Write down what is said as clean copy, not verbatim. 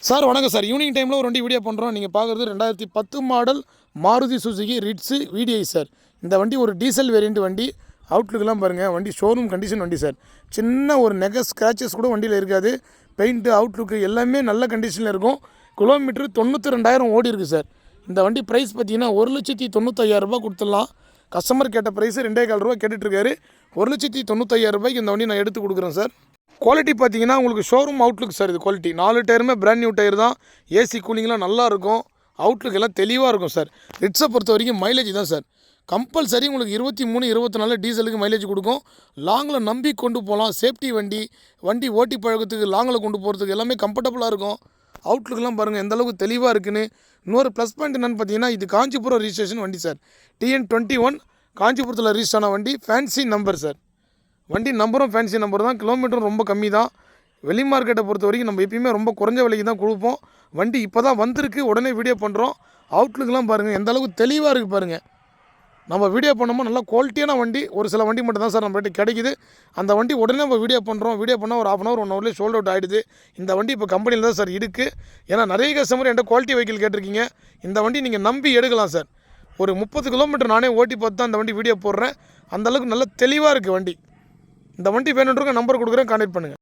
Sir வணக்கம் sir. Evening டைமில் ஒரு வண்டி வீடியோ பண்ணுறோம். நீங்கள் பார்க்குறது 2010 model Maruti Suzuki Ritz VDI sir. இந்த வண்டி ஒரு டீசல் வேரியண்ட் வண்டி. அவுட்லுக்கெலாம் பாருங்கள், வண்டி ஷோரூம் கண்டிஷன் வண்டி சார். சின்ன ஒரு நெக ஸ்க்ராச்சஸ் கூட வண்டியில் இருக்காது. பெயிண்ட்டு அவுட்லுக்கு எல்லாமே நல்ல கண்டிஷனில் இருக்கும். கிலோமீட்டர் 92,000 ஓடி இருக்குது சார். இந்த வண்டி ப்ரைஸ் பார்த்தீங்கன்னா 1,95,000 கொடுத்துடலாம். கஸ்டமர் கேட்ட ப்ரைஸு 2,400 ரூபா கேட்டுட்ருக்காரு. 1,95,000 இந்த வண்டி நான் எடுத்து கொடுக்குறேன் சார். குவாலிட்டி பார்த்தீங்கன்னா உங்களுக்கு ஷோரூம் அவுட்லுக் சார். இது குவாலிட்டி 4 டயருமே பிராண்ட் நியூ டயர் தான். ஏசி கூலிங்லாம் நல்லாயிருக்கும். அவுட்லுக் எல்லாம் தெளிவாக இருக்கும் சார். ரிட்ஸை பொறுத்த வரைக்கும் மைலேஜ் தான் சார். கம்பல்சரி உங்களுக்கு 23, 24 டீசலுக்கு மைலேஜ் கொடுக்கும். லாங்கில் நம்பி கொண்டு போகலாம். சேஃப்டி வண்டி ஓட்டி பழக்கத்துக்கு லாங்கில் கொண்டு போகிறதுக்கு எல்லாமே கம்ஃபர்டபுளாக இருக்கும். அவுட்லுக்கெலாம் பாருங்கள் எந்தளவுக்கு தெளிவாக இருக்குன்னு. இன்னொரு ப்ளஸ் பாயிண்ட் என்னென்னு பார்த்தீங்கன்னா, இது காஞ்சிபுரம் ரிஜிஸ்ட்ரேஷன் வண்டி சார். TN21 காஞ்சிபுரத்தில் ரிஜிஸ்டர் ஆன வண்டி. Fancy number sir. வண்டி நம்பரும் ஃபேன்சி நம்பர் தான். கிலோமீட்டரும் ரொம்ப கம்மி தான். வெளி மார்க்கெட்டை பொறுத்த வரைக்கும் நம்ம எப்பயுமே ரொம்ப குறைஞ்ச விலைக்கு தான் கொடுப்போம். வண்டி இப்போ தான் வந்திருக்கு, உடனே வீடியோ பண்ணுறோம். அவுட்லுக்கெலாம் பாருங்கள் எந்த அளவுக்கு தெளிவாக இருக்குது பாருங்கள். நம்ம வீடியோ பண்ணும்போது நல்லா குவாலிட்டியான வண்டி. ஒரு சில வண்டி மட்டும் தான் சார் நம்மகிட்ட கிடைக்குது. அந்த வண்டி உடனே நம்ம வீடியோ பண்ணுறோம். வீடியோ பண்ணால் ஒரு 1/2 hour 1 hourலேயே சோல்ட் அவுட் ஆகிடுது. இந்த வண்டி இப்போ கம்பெனியில் தான் சார் இருக்குது. ஏன்னா நிறைய கஸ்டமர் என்கிட்ட குவாலிட்டி வெஹிக்கிள் கேட்டிருக்கீங்க. இந்த வண்டி நீங்கள் நம்பி எடுக்கலாம் சார். ஒரு 30 கிலோமீட்டர் நானே ஓட்டி பார்த்து தான் அந்த வண்டி வீடியோ போடுறேன். அந்தளவுக்கு நல்லா தெளிவாக இருக்குது வண்டி. இந்த வண்டி வேணுன்றவங்க நம்பர் கொடுக்குறேன், கான்டெக்ட் பண்ணுங்கள்.